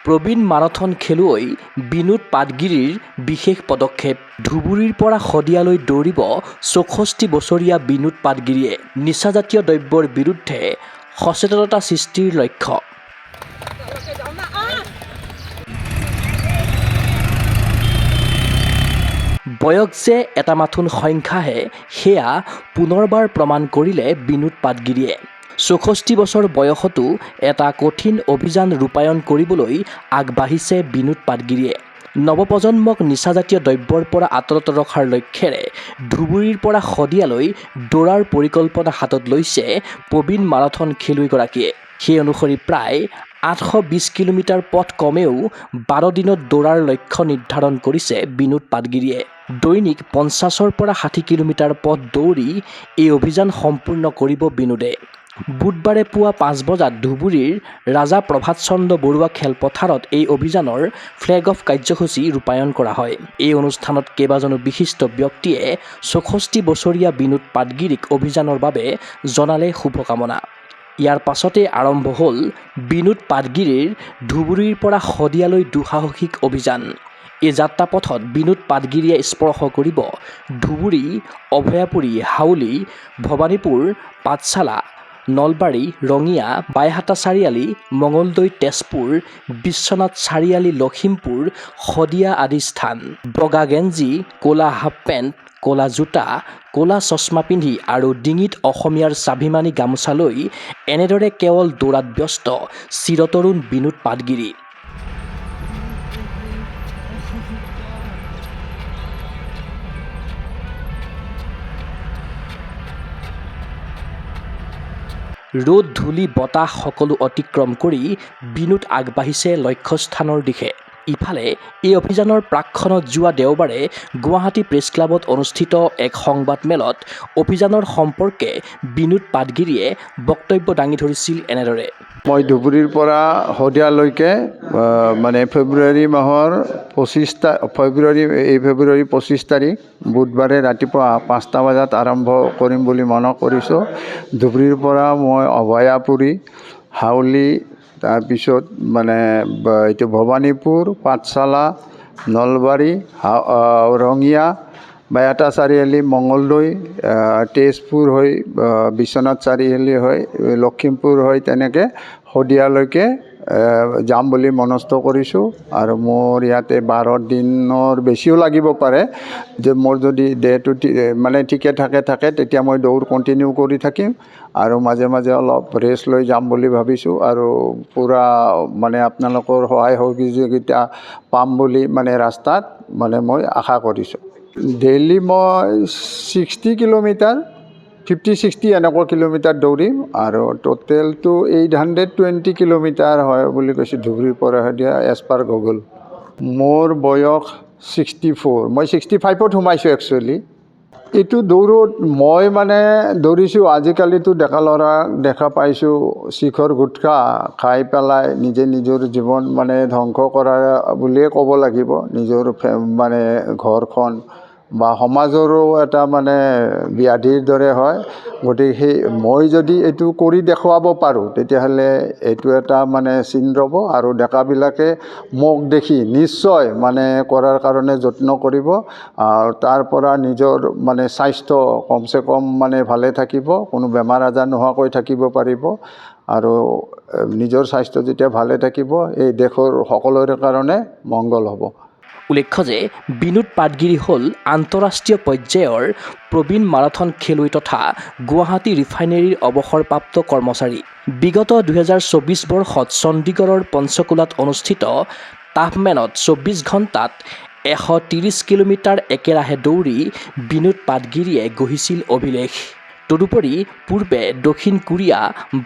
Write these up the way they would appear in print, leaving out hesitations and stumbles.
প্ৰবীণ marathon খেলুৱৈ বিনোদ পাটগিৰিৰ বিশেষ পদক্ষেপ। ধুবুৰীৰ পৰা শদিয়ালৈ দৌৰিব ৬৪ বছৰীয়া বিনোদ পাটগিৰিয়ে। নিচাজাতীয় দ্ৰব্যৰ বিৰুদ্ধে সচেতনতা সৃষ্টিৰ লক্ষ্য। বয়স যে এটা মাথোন সংখ্যাহে, সেয়া পুনৰবাৰ প্ৰমাণ কৰিলে বিনোদ পাটগিৰিয়ে। ৬৪ বছৰ বয়সতো এটা কঠিন অভিযান ৰূপায়ণ কৰিবলৈ আগবাঢ়িছে বিনোদ পাটগিৰিয়ে। নৱপ্ৰজন্মক নিচাজাতীয় দ্ৰব্যৰ পৰা আঁতৰত ৰখাৰ লক্ষ্যৰে ধুবুৰীৰ পৰা শদিয়ালৈ দৌৰাৰ পৰিকল্পনা হাতত লৈছে প্ৰবীণ মাৰাথন খেলুৱৈগৰাকীয়ে। সেই অনুসৰি প্ৰায় ৮২০ কিলোমিটাৰ পথ কমেও ১২ দিনত দৌৰাৰ লক্ষ্য নিৰ্ধাৰণ কৰিছে বিনোদ পাটগিৰিয়ে। দৈনিক ৫০ৰ পৰা ৬০ কিলোমিটাৰ পথ দৌৰি এই অভিযান সম্পূৰ্ণ কৰিব বিনোদে। বুধবাৰে পুৱা ৫ বজাত ধুবুৰীৰ ৰাজা প্ৰভাত চন্দ্ৰ বৰুৱা খেলপথাৰত এই অভিযানৰ ফ্লেগ অফ কাৰ্যসূচী ৰূপায়ণ কৰা হয়। এই অনুষ্ঠানত কেইবাজনো বিশিষ্ট ব্যক্তিয়ে ৬৪ বছৰীয়া বিনোদ পাটগিৰিক অভিযানৰ বাবে জনালে শুভকামনা। ইয়াৰ পাছতে আৰম্ভ হ'ল বিনোদ পাটগিৰিৰ ধুবুৰীৰ পৰা শদিয়ালৈ দুঃসাহসিক অভিযান। এই যাত্ৰাপথত বিনোদ পাটগিৰিয়ে স্পৰ্শ কৰিব ধুবুৰী, অভয়াপুৰী, হাউলী, ভৱানীপুৰ, পাঠশালা, নলবাৰী, ৰঙিয়া, বাইহাটা চাৰিআলি, মঙলদৈ, তেজপুৰ, বিশ্বনাথ চাৰিআলি, লখিমপুৰ, শদিয়া আদি স্থান। বগা গেঞ্জি, ক'লা হাফ পেণ্ট, ক'লা জোতা, ক'লা চশমা পিন্ধি আৰু ডিঙিত অসমীয়াৰ স্বাভিমানী গামোচা লৈ এনেদৰে কেৱল দৌৰাত ব্যস্ত চিৰতৰুণ বিনোদ পাটগিৰি। ৰ'দ, ধূলি, বতাহ সকলো অতিক্ৰম কৰি বিনোদ আগবাঢ়িছে লক্ষ্যস্থানৰ দিশে। ইফালে এই অভিযানৰ প্ৰাকক্ষণত যোৱা দেওবাৰে গুৱাহাটী প্ৰেছ ক্লাবত অনুষ্ঠিত এক সংবাদমেলত অভিযানৰ সম্পৰ্কে বিনোদ পাটগিৰিয়ে বক্তব্য দাঙি ধৰিছিল এনেদৰে। মই ধুবুৰীৰ পৰা শদিয়ালৈকে ফেব্ৰুৱাৰী মাহৰ ২৫ তাৰিখ বুধবাৰে ৰাতিপুৱা ৫টা বজাত আৰম্ভ কৰিম বুলি মন কৰিছোঁ। ধুবুৰীৰ পৰা মই অভয়াপুৰী, হাউলী, তাৰপিছত এইটো ভৱানীপুৰ, পাঠশালা, নলবাৰী, ৰঙিয়া, বাইহাটা চাৰিআলি, মঙলদৈ, তেজপুৰ হৈ বিশ্বনাথ চাৰিআলি হৈ লখিমপুৰ হৈ তেনেকৈ শদিয়ালৈকে যাম বুলি মনস্থ কৰিছোঁ। আৰু মোৰ ইয়াতে ১২ দিনৰ বেছিও লাগিব পাৰে। যে মোৰ যদি দেহটো ঠিকে থাকে তেতিয়া মই দৌৰ কণ্টিনিউ কৰি থাকিম আৰু মাজে মাজে অলপ ৰেষ্ট লৈ যাম বুলি ভাবিছোঁ। আৰু পূৰা আপোনালোকৰ সহায় সহযোগিতা পাম বুলি ৰাস্তাত মই আশা কৰিছোঁ। ডেইলি মই 60 কিলোমিটাৰ 50-60 এনেকুৱা কিলোমিটাৰ দৌৰিম আৰু টোটেলটো 820 কিলোমিটাৰ হয় বুলি কৈছোঁ ধুবুৰীৰ পৰা শদিয়া এজ পাৰ গুগল। মোৰ বয়স 64, মই 65ত সোমাইছোঁ একচুৱেলি। এইটো দৌৰত মই দৌৰিছোঁ। আজিকালিতো ডেকা ল'ৰাক দেখা পাইছোঁ শিখৰ গুটখা খাই পেলাই নিজৰ জীৱন ধ্বংস কৰা বুলিয়ে ক'ব লাগিব। নিজৰ ঘৰখন বা সমাজৰো এটা ব্যাধিৰ দৰে হয়। গতিকে মই যদি এইটো কৰি দেখুৱাব পাৰোঁ তেতিয়াহ'লে এইটো এটা চিন ৰ'ব আৰু ডেকাবিলাকে মোক দেখি নিশ্চয় কৰাৰ কাৰণে যত্ন কৰিব। তাৰ পৰা নিজৰ স্বাস্থ্য কমচে কম ভালে থাকিব, কোনো বেমাৰ আজাৰ নোহোৱাকৈ থাকিব পাৰিব। আৰু নিজৰ স্বাস্থ্য যেতিয়া ভালে থাকিব এই দেশৰ সকলোৰে কাৰণে মংগল হ'ব। উল্লেখ্য যে বিনোদ পাটগিৰি হ'ল আন্তঃৰাষ্ট্ৰীয় পৰ্যায়ৰ প্ৰবীণ মাৰাথন খেলুৱৈ তথা গুৱাহাটী ৰিফাইনেৰীৰ অৱসৰপ্ৰাপ্ত কৰ্মচাৰী। বিগত ২০২৪ বৰ্ষত চণ্ডীগড়ৰ পঞ্চকুলাত অনুষ্ঠিত টাফমেনত ২৪ ঘণ্টাত ১৩০ কিলোমিটাৰ একেৰাহে দৌৰি বিনোদ পাটগিৰিয়ে গঢ়িছিল অভিলেখ। তদুপৰি পূৰ্বে দক্ষিণ কোৰিয়া,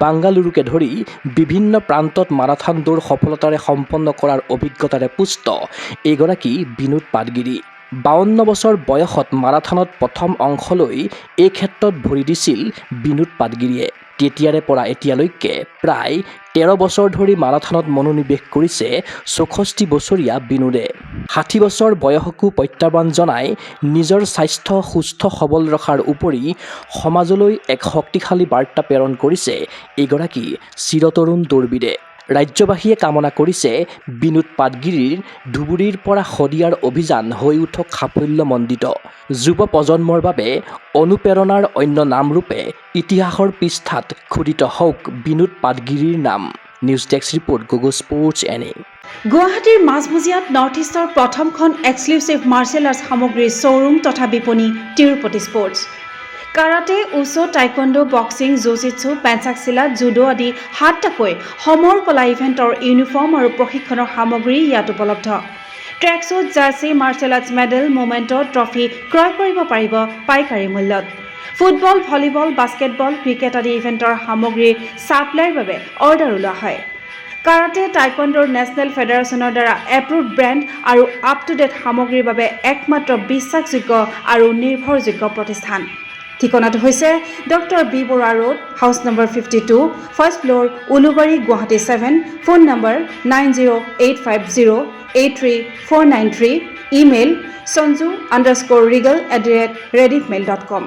বাংগালুৰুকে ধৰি বিভিন্ন প্ৰান্তত মাৰাথন দৌৰ সফলতাৰে সম্পন্ন কৰাৰ অভিজ্ঞতাৰে পুষ্ট এইগৰাকী বিনোদ পাটগিৰি। ৫২ বছৰ বয়সত মাৰাথনত প্ৰথম অংশ লৈ এই ক্ষেত্ৰত ভৰি দিছিল বিনোদ পাটগিৰিয়ে। তেতিয়াৰে পৰা এতিয়ালৈকে প্ৰায় ১৩ বছৰ ধৰি মাৰাথনত মনোনিৱেশ কৰিছে ৬৪ বছৰীয়া বিনোদে। ৬০ বছৰ বয়সকো প্ৰত্যাহ্বান জনাই নিজৰ স্বাস্থ্য সুস্থ সবল ৰখাৰ উপৰি সমাজলৈ এক শক্তিশালী বাৰ্তা প্ৰেৰণ কৰিছে এইগৰাকী চিৰতৰুণ দৌৰবিদে। ৰাজ্যবাসীয়ে কামনা কৰিছে বিনোদ পাটগিৰিৰ ধুবুৰীৰ পৰা শদিয়াৰ অভিযান হৈ উঠক সাফল্যমণ্ডিত। যুৱ প্ৰজন্মৰ বাবে অনুপ্ৰেৰণাৰ অন্য নামৰূপে ইতিহাসৰ পৃষ্ঠাত খোদিত হওক বিনোদ পাটগিৰিৰ নাম। News desk report Google sports এনে। গুৱাহাটীৰ মাজমজিয়াত নৰ্থ ইষ্টৰ প্ৰথমখন এক্সক্লুচিভ মাৰ্চেল আৰ্টছ সামগ্ৰীৰ শ্ব'ৰুম তথা বিপণী Tirupati sports. Karate, wushu, taekwondo, boxing, jujitsu, pencak silat, judo আদি 7টাকৈ সমৰ কলা ইভেণ্টৰ ইউনিফৰ্ম আৰু প্ৰশিক্ষণৰ সামগ্ৰী ইয়াত উপলব্ধ। Tracksuit, jersey, martial arts medal, memento, trophy ক্ৰয় কৰিব পাৰিব পাইকাৰী মূল্যত। ফুটবল, ভলীবল, বাস্কেটবল, ক্ৰিকেট আদি ইভেণ্টৰ সামগ্ৰীৰ ছাপ্লাইৰ বাবে অৰ্ডাৰো লোৱা হয়। কাৰাটে, টাইকোৱাণ্ডোৰ নেশ্যনেল ফেডাৰেশ্যনৰ দ্বাৰা এপ্ৰুভড ব্ৰেণ্ড আৰু আপ টু ডেট সামগ্ৰীৰ বাবে একমাত্ৰ বিশ্বাসযোগ্য আৰু নিৰ্ভৰযোগ্য প্ৰতিষ্ঠান। ঠিকনাটো হৈছে doctor B Barua road, house number 52, first floor, Ulubari, Guwahati 7। Phone number 9085083493। Email sanju_regal@rediffmail.com।